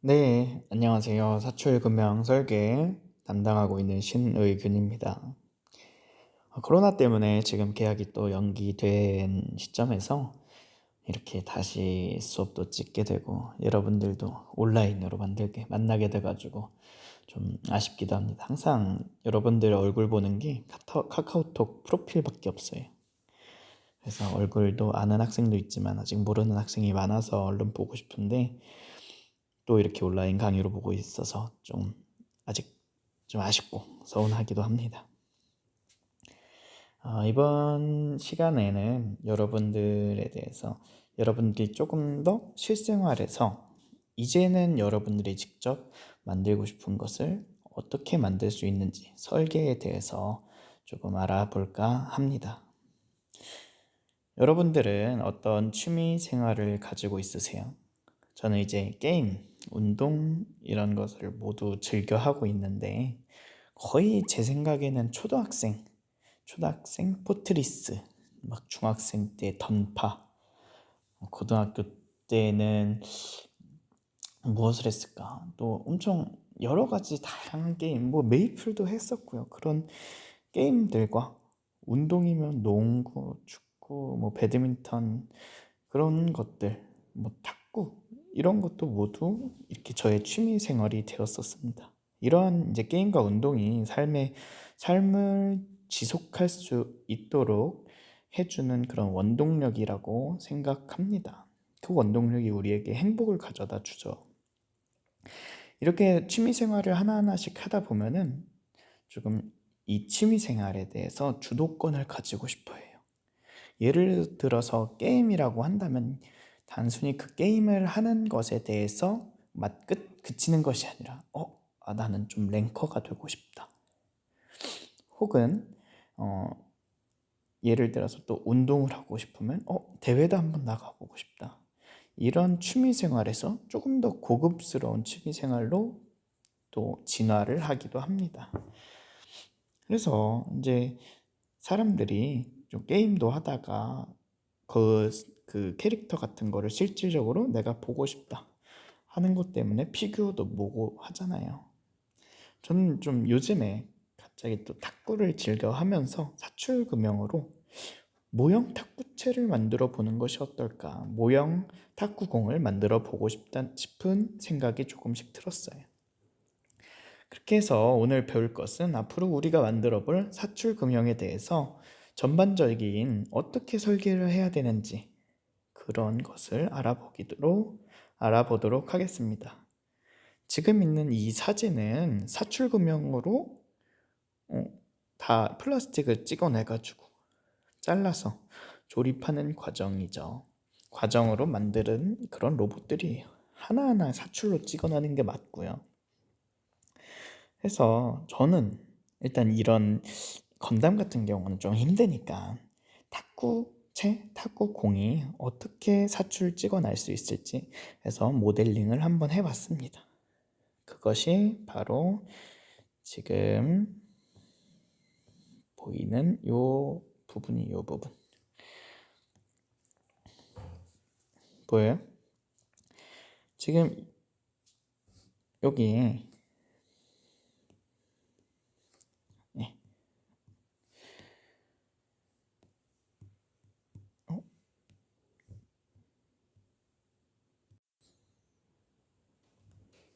네, 안녕하세요. 사출금융 설계 담당하고 있는 신의균입니다. 코로나 때문에 지금 계약이 또 연기된 시점에서 이렇게 다시 수업도 찍게 되고 여러분들도 온라인으로 만나게 돼가지고 좀 아쉽기도 합니다. 항상 여러분들 얼굴 보는 게 카카오톡 프로필밖에 없어요. 그래서 얼굴도 아는 학생도 있지만 아직 모르는 학생이 많아서 얼른 보고 싶은데 또 이렇게 온라인 강의로 보고 있어서 좀 아직 좀 아쉽고 서운하기도 합니다. 이번 시간에는 여러분들에 대해서 여러분들이 조금 더 실생활에서 이제는 여러분들이 직접 만들고 싶은 것을 어떻게 만들 수 있는지 설계에 대해서 조금 알아볼까 합니다. 여러분들은 어떤 취미 생활을 가지고 있으세요? 저는 이제 게임, 운동 이런 것을 모두 즐겨 하고 있는데 거의 제 생각에는 초등학생 포트리스, 막 중학생 때 던파, 고등학교 때는 무엇을 했을까? 또 엄청 여러 가지 다양한 게임, 뭐 메이플도 했었고요. 그런 게임들과 운동이면 농구, 축구, 뭐 배드민턴 그런 것들, 뭐 탁구 이런 것도 모두 이렇게 저의 취미 생활이 되었었습니다. 이러한 이제 게임과 운동이 삶을 지속할 수 있도록 해주는 그런 원동력이라고 생각합니다. 그 원동력이 우리에게 행복을 가져다 주죠. 이렇게 취미 생활을 하나하나씩 하다 보면은 조금 이 취미 생활에 대해서 주도권을 가지고 싶어 해요. 예를 들어서 게임이라고 한다면 단순히 그 게임을 하는 것에 대해서 그치는 것이 아니라 나는 좀 랭커가 되고 싶다. 혹은 어, 예를 들어서 또 운동을 하고 싶으면 대회도 한번 나가보고 싶다. 이런 취미 생활에서 조금 더 고급스러운 취미 생활로 또 진화를 하기도 합니다. 그래서 이제 사람들이 좀 게임도 하다가 그, 그 캐릭터 같은 거를 실질적으로 내가 보고 싶다 하는 것 때문에 피규어도 보고 하잖아요. 저는 좀 요즘에 갑자기 또 탁구를 즐겨 하면서 사출금형으로 모형 탁구채를 만들어 보는 것이 어떨까? 모형 탁구공을 만들어 보고 싶은 생각이 조금씩 들었어요. 그렇게 해서 오늘 배울 것은 앞으로 우리가 만들어 볼 사출금형에 대해서 전반적인 어떻게 설계를 해야 되는지 그런 것을 알아보도록 하겠습니다. 지금 있는 이 사진은 사출금형으로 다 플라스틱을 찍어내가지고 잘라서 조립하는 과정이죠. 과정으로 만드는 그런 로봇들이에요. 하나하나 사출로 찍어내는 게 맞고요. 그래서 저는 일단 이런 건담 같은 경우는 좀 힘드니까 탁구공이 어떻게 사출 찍어낼 수 있을지 해서 모델링을 한번 해봤습니다. 그것이 바로 지금 보이는 요 부분 보여요? 지금 여기 네. 어?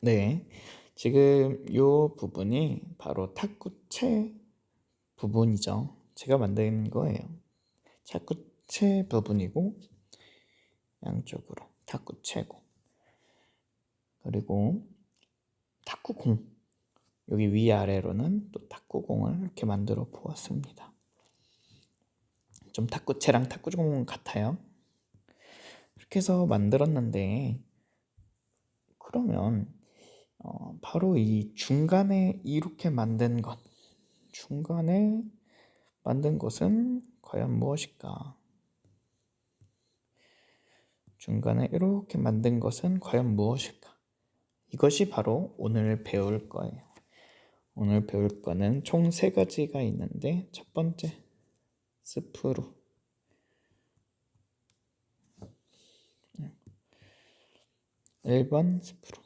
네, 지금 요 부분이 바로 탁구채 부분이죠. 제가 만든 거예요. 탁구채 부분이고 양쪽으로 탁구채고 그리고 탁구공 여기 위아래로는 또 탁구공을 이렇게 만들어 보았습니다. 좀 탁구채랑 탁구공 같아요. 이렇게 해서 만들었는데 그러면 바로 이 중간에 이렇게 중간에 만든 것은 과연 무엇일까? 중간에 이렇게 만든 것은 과연 무엇일까? 이것이 바로 오늘 배울 거예요. 오늘 배울 거는 총 3가지가 있는데 첫 번째 스프루 1번 스프루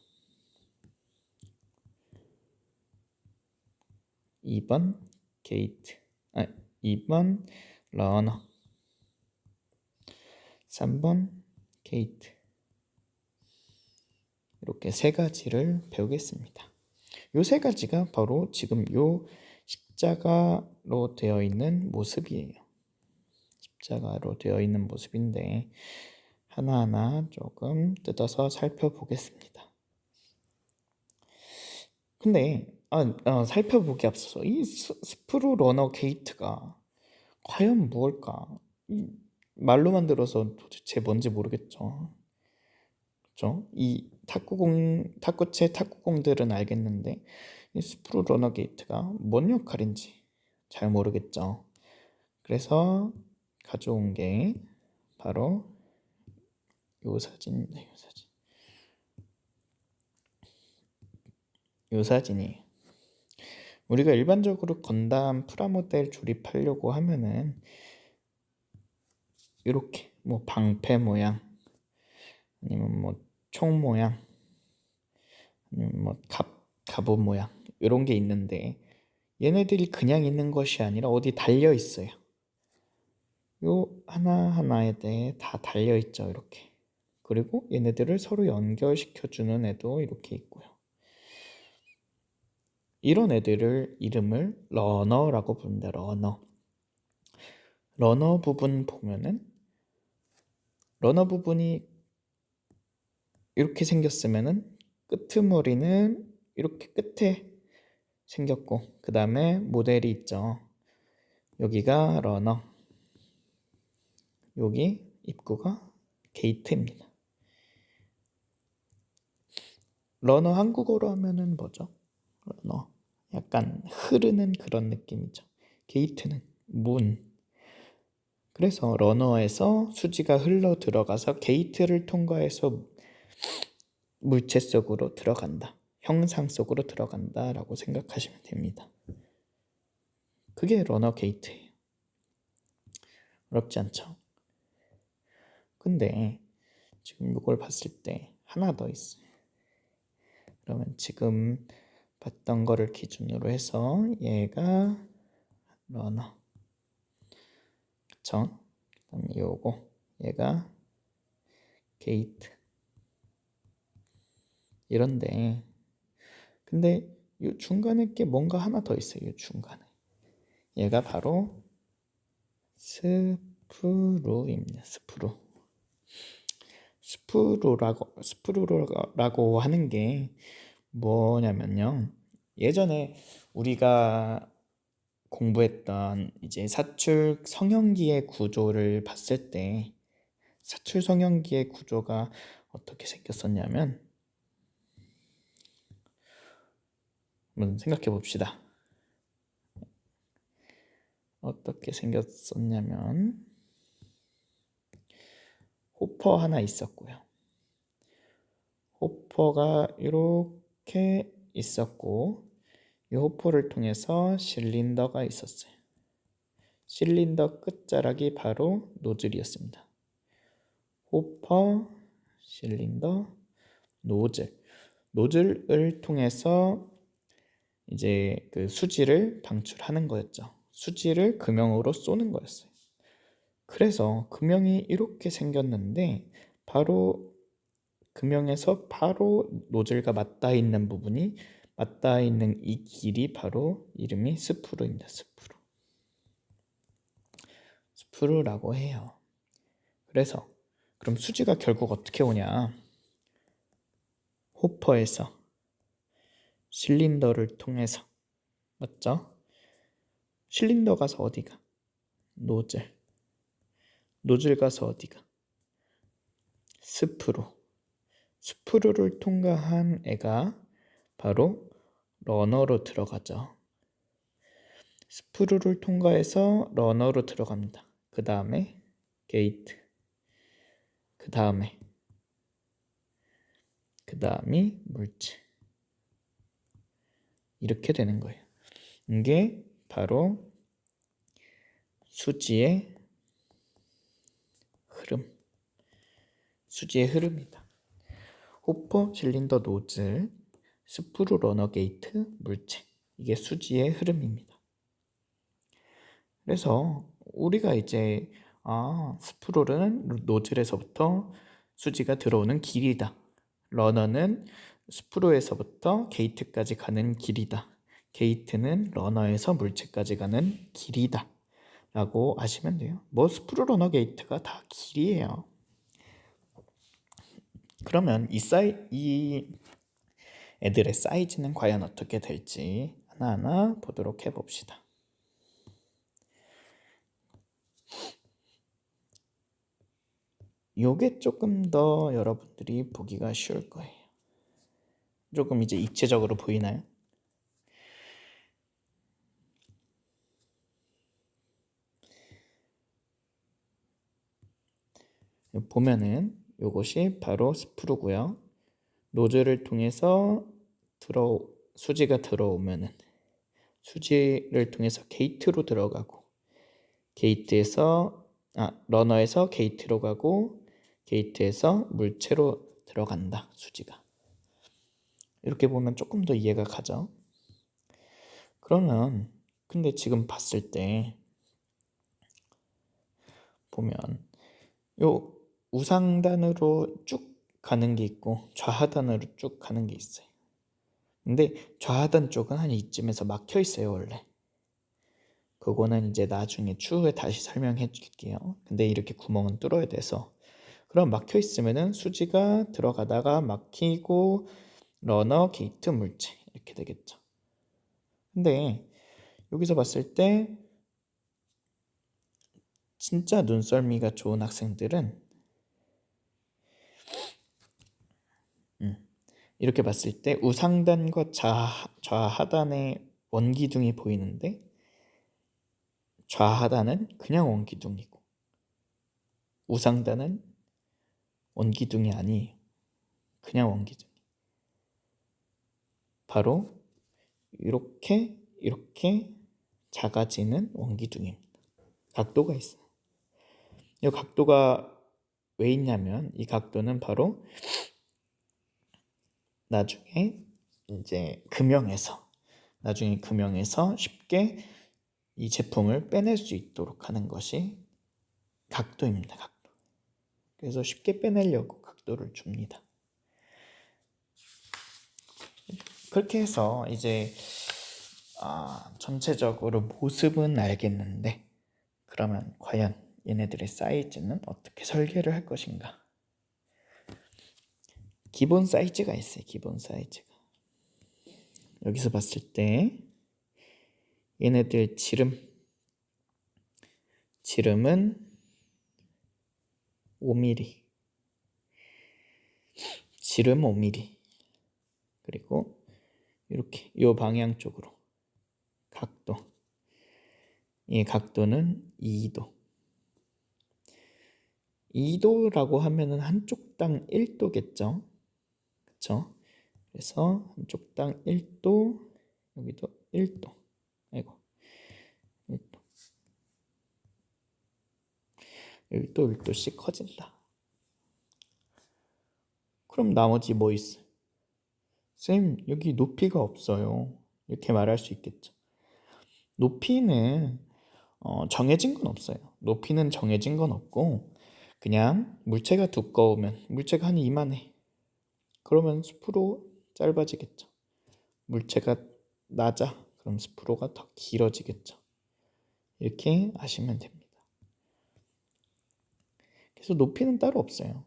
2번 게이트, 2번 러너, 3번 게이트. 이렇게 세 가지를 배우겠습니다. 요 세 가지가 바로 지금 요 십자가로 되어 있는 모습이에요. 십자가로 되어 있는 모습인데 하나하나 조금 뜯어서 살펴보겠습니다. 근데 살펴보기 앞서서 이 스프루 러너 게이트가 과연 무엇일까? 말로만 들어서 도대체 뭔지 모르겠죠. 그렇죠? 이 탁구채 탁구공들은 알겠는데 이 스프루 러너 게이트가 뭔 역할인지 잘 모르겠죠. 그래서 가져온 게 바로 요 사진입니다. 요 사진이에요. 우리가 일반적으로 건담 프라모델 조립하려고 하면은 이렇게 뭐 방패 모양, 아니면 뭐 총 모양, 아니면 뭐 갑옷 모양 이런 게 있는데 얘네들이 그냥 있는 것이 아니라 어디 달려 있어요. 요 하나하나에 대해 다 달려 있죠. 이렇게. 그리고 얘네들을 서로 연결시켜 주는 애도 이렇게 있고요. 이런 애들을 이름을 러너라고 부릅니다. 러너 부분 보면은 러너 부분이 이렇게 생겼으면은 끄트머리는 이렇게 끝에 생겼고, 그 다음에 모델이 있죠. 여기가 러너, 여기 입구가 게이트입니다. 러너 한국어로 하면은 뭐죠? 러너, 약간 흐르는 그런 느낌이죠. 게이트는 문. 그래서 러너에서 수지가 흘러 들어가서 게이트를 통과해서 물체 속으로 들어간다, 형상 속으로 들어간다 라고 생각하시면 됩니다. 그게 러너 게이트예요. 어렵지 않죠? 근데 지금 이걸 봤을 때 하나 더 있어요. 그러면 지금 봤던 거를 기준으로 해서 얘가 러너, 그쵸? 그다음에 요거 얘가 게이트. 이런데 근데 이 중간에 게 뭔가 하나 더 있어요. 이 중간에 얘가 바로 스프루입니다. 스프루라고 하는 게 뭐냐면요, 예전에 우리가 공부했던 이제 사출 성형기의 구조를 봤을 때 사출 성형기의 구조가 어떻게 생겼었냐면, 한번 생각해 봅시다. 어떻게 생겼었냐면 호퍼 하나 있었고요. 호퍼가 이렇게 있었고 이 호퍼를 통해서 실린더가 있었어요. 실린더 끝자락이 바로 노즐이었습니다. 호퍼, 실린더, 노즐을 통해서 이제 그 수지를 방출하는 거였죠. 수지를 금형으로 쏘는 거였어요. 그래서 금형이 이렇게 생겼는데 바로 금형에서 바로 노즐과 맞닿아 있는 부분이, 맞닿아 있는 이 길이 바로 이름이 스프루입니다. 스프루라고 해요. 그래서 그럼 수지가 결국 어떻게 오냐? 호퍼에서 실린더를 통해서, 맞죠? 실린더 가서 어디가? 노즐 가서 어디가? 스프루를 통과한 애가 바로 러너로 들어가죠. 스프루를 통과해서 러너로 들어갑니다. 그 다음에 게이트, 그 다음이 물체. 이렇게 되는 거예요. 이게 바로 수지의 흐름이다. 호퍼, 실린더, 노즐, 스프루, 러너, 게이트, 물체. 이게 수지의 흐름입니다. 그래서 우리가 이제 스프롤은 노즐에서부터 수지가 들어오는 길이다. 러너는 스프로에서부터 게이트까지 가는 길이다. 게이트는 러너에서 물체까지 가는 길이다. 라고 아시면 돼요. 뭐 스프로 러너 게이트가 다 길이에요. 그러면 이 애들의 사이즈는 과연 어떻게 될지 하나하나 보도록 해봅시다. 요게 조금 더 여러분들이 보기가 쉬울 거예요. 조금 이제 입체적으로 보이나요? 보면은 요것이 바로 스프루고요. 노즐을 통해서 수지가 들어오면은 수지를 통해서 게이트로 들어가고 러너에서 게이트로 가고 게이트에서 물체로 들어간다. 수지가. 이렇게 보면 조금 더 이해가 가죠. 그러면 근데 지금 봤을 때 보면 요 우상단으로 쭉 가는 게 있고 좌하단으로 쭉 가는 게 있어요. 근데 좌하단 쪽은 한 이쯤에서 막혀 있어요, 원래. 그거는 이제 나중에 추후에 다시 설명해 줄게요. 근데 이렇게 구멍은 뚫어야 돼서 그럼 막혀 있으면은 수지가 들어가다가 막히고 러너, 게이트, 물체 이렇게 되겠죠. 근데 여기서 봤을 때 진짜 눈썰미가 좋은 학생들은 이렇게 봤을 때 우상단과 좌하단의 원기둥이 보이는데 좌하단은 그냥 원기둥이고 우상단은 원기둥이 아니에요. 그냥 원기둥. 바로 이렇게 작아지는 원기둥입니다. 각도가 있어요. 이 각도가 왜 있냐면 이 각도는 바로 나중에 금형에서 쉽게 이 제품을 빼낼 수 있도록 하는 것이 각도입니다. 각도. 그래서 쉽게 빼내려고 각도를 줍니다. 그렇게 해서 이제 전체적으로 모습은 알겠는데 그러면 과연 얘네들의 사이즈는 어떻게 설계를 할 것인가? 기본 사이즈가 있어요. 기본 사이즈가. 여기서 봤을 때 얘네들 지름은 5mm. 지름 5mm. 그리고 이렇게 이 방향 쪽으로 각도. 이 각도는 2도. 2도라고 하면은 한쪽당 1도겠죠. 그렇죠? 그래서 한쪽당 1도, 여기도 1도. 아이고. 1도. 여기 또 1도씩 커진다. 그럼 나머지 뭐 있어요? 쌤, 여기 높이가 없어요. 이렇게 말할 수 있겠죠. 높이는 정해진 건 없어요. 높이는 정해진 건 없고 그냥 물체가 두꺼우면 물체가 한 이만해. 그러면 스프로 짧아지겠죠. 물체가 낮아. 그럼 스프로가 더 길어지겠죠. 이렇게 아시면 됩니다. 그래서 높이는 따로 없어요.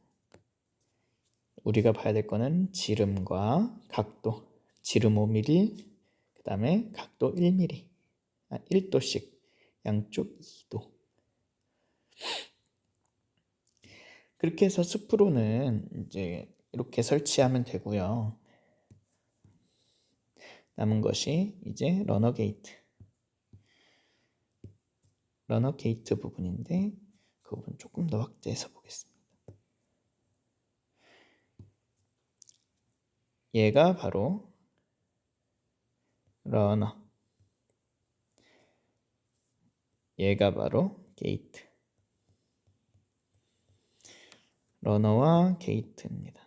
우리가 봐야 될 거는 지름과 각도. 지름 5mm, 그 다음에 각도 1mm. 1도씩 양쪽 2도. 그렇게 해서 스프로는 이제 이렇게 설치하면 되고요. 남은 것이 이제 러너 게이트 부분인데 그 부분 조금 더 확대해서 보겠습니다. 얘가 바로 러너, 얘가 바로 게이트. 러너와 게이트입니다.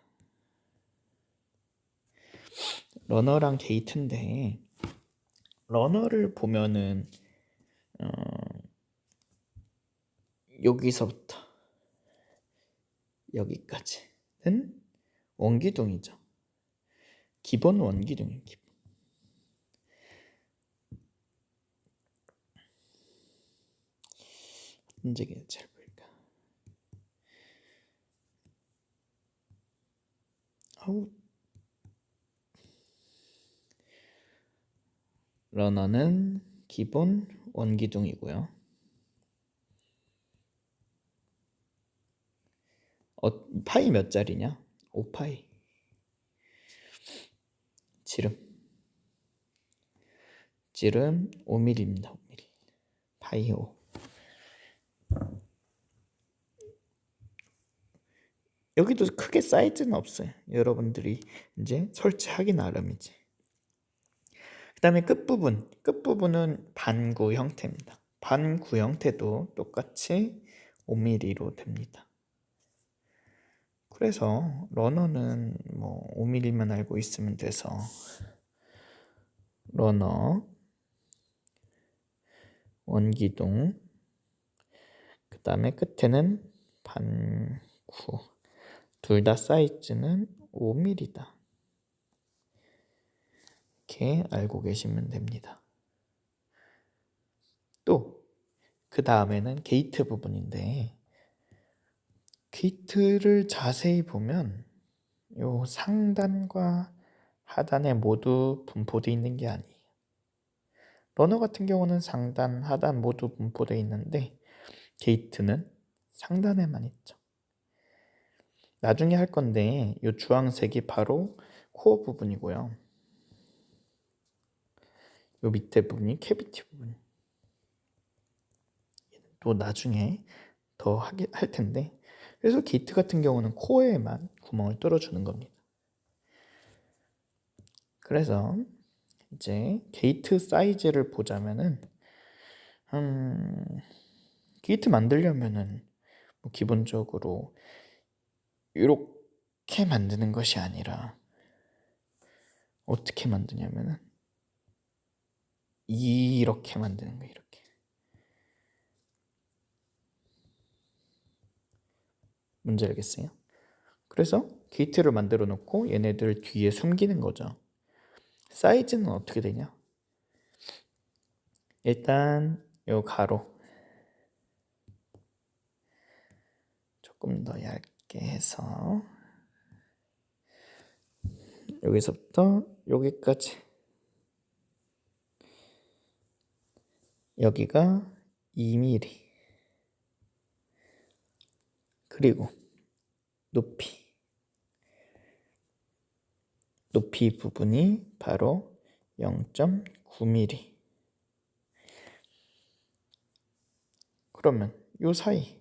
러너랑 게이트인데 러너를 보면은 어, 여기서부터 여기까지는 원기둥이죠. 기본 원기둥이에요. 기본. 문제가 잘 보일까? 아우. 러너는 기본 원기둥이고요. 파이 몇 짜리냐? 5파이. 지름 5mm입니다. 5mm. 파이 5. 여기도 크게 사이즈는 없어요. 여러분들이 이제 설치하기 나름이지. 그 다음에 끝부분은 반구 형태입니다. 반구 형태도 똑같이 5mm로 됩니다. 그래서 러너는 뭐 5mm만 알고 있으면 돼서 러너, 원기둥, 그 다음에 끝에는 반구. 둘 다 사이즈는 5mm다. 이렇게 알고 계시면 됩니다. 또 그 다음에는 게이트 부분인데, 게이트를 자세히 보면 요 상단과 하단에 모두 분포되어 있는 게 아니에요. 러너 같은 경우는 상단, 하단 모두 분포되어 있는데 게이트는 상단에만 있죠. 나중에 할 건데 요 주황색이 바로 코어 부분이고요. 요 밑에 부분이 캐비티 부분. 또 나중에 더 할 텐데, 그래서 게이트 같은 경우는 코어에만 구멍을 뚫어주는 겁니다. 그래서 이제 게이트 사이즈를 보자면은 게이트 만들려면은 뭐 기본적으로 이렇게 만드는 것이 아니라 어떻게 만드냐면은 이렇게 만드는 거예요. 이렇게. 뭔지 알겠어요? 그래서 게이트를 만들어 놓고 얘네들 뒤에 숨기는 거죠. 사이즈는 어떻게 되냐? 일단 요 가로 조금 더 얇게 해서 여기서부터 여기까지, 여기가 2mm, 그리고 높이 부분이 바로 0.9mm. 그러면 요 사이는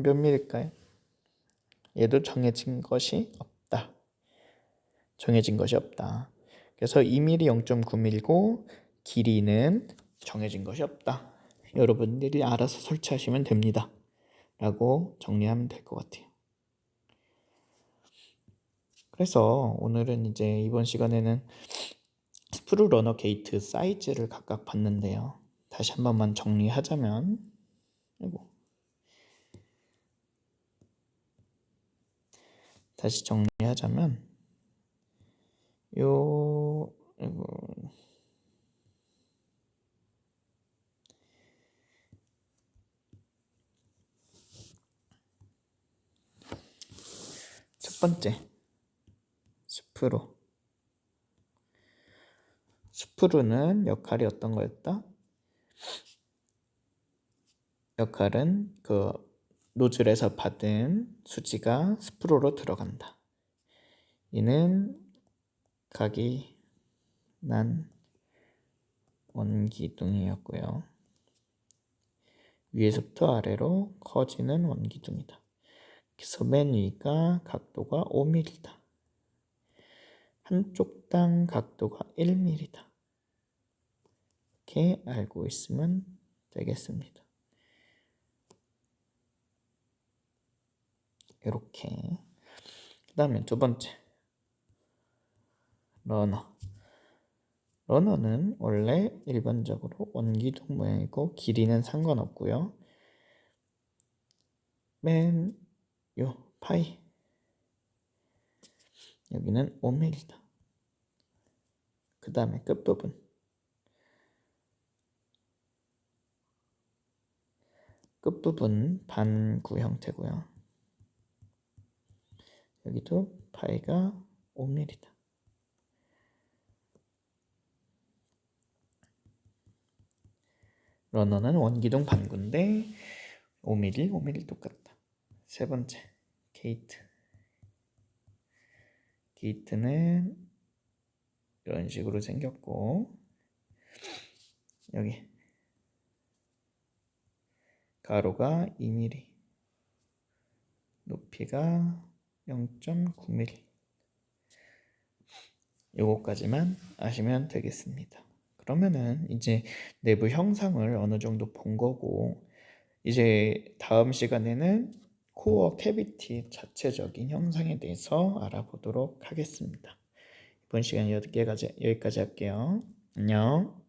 몇 mm일까요? 얘도 정해진 것이 없다. 그래서 2mm 0.9mm고 길이는 정해진 것이 없다. 여러분들이 알아서 설치하시면 됩니다. 라고 정리하면 될 것 같아요. 그래서 오늘은 이제 이번 시간에는 스프루 러너 게이트 사이즈를 각각 봤는데요. 다시 한 번만 정리하자면, 요 첫 번째 스프루는 역할이 어떤 거였다? 역할은 그 노즐에서 받은 수지가 스프루로 들어간다. 이는 각이 난 원기둥이었고요. 위에서부터 아래로 커지는 원기둥이다. 그래서 맨 위가 각도가 5mm다. 한쪽당 각도가 1mm다. 이렇게 알고 있으면 되겠습니다. 이렇게. 그 다음에 두 번째 러너. 러너는 원래 일반적으로 원기둥 모양이고 길이는 상관없고요. 맨 요 파이 여기는 5mm다. 그 다음에 끝부분 반구 형태고요. 여기도 파이가 5mm다. 러너는 원기둥 반구인데 5mm 똑같다. 세 번째 게이트는 이런 식으로 생겼고 여기 가로가 2mm, 높이가 0.9mm. 요거까지만 아시면 되겠습니다. 그러면은 이제 내부 형상을 어느 정도 본 거고, 이제 다음 시간에는 코어 캐비티 자체적인 형상에 대해서 알아보도록 하겠습니다. 이번 시간 여기까지 할게요. 안녕.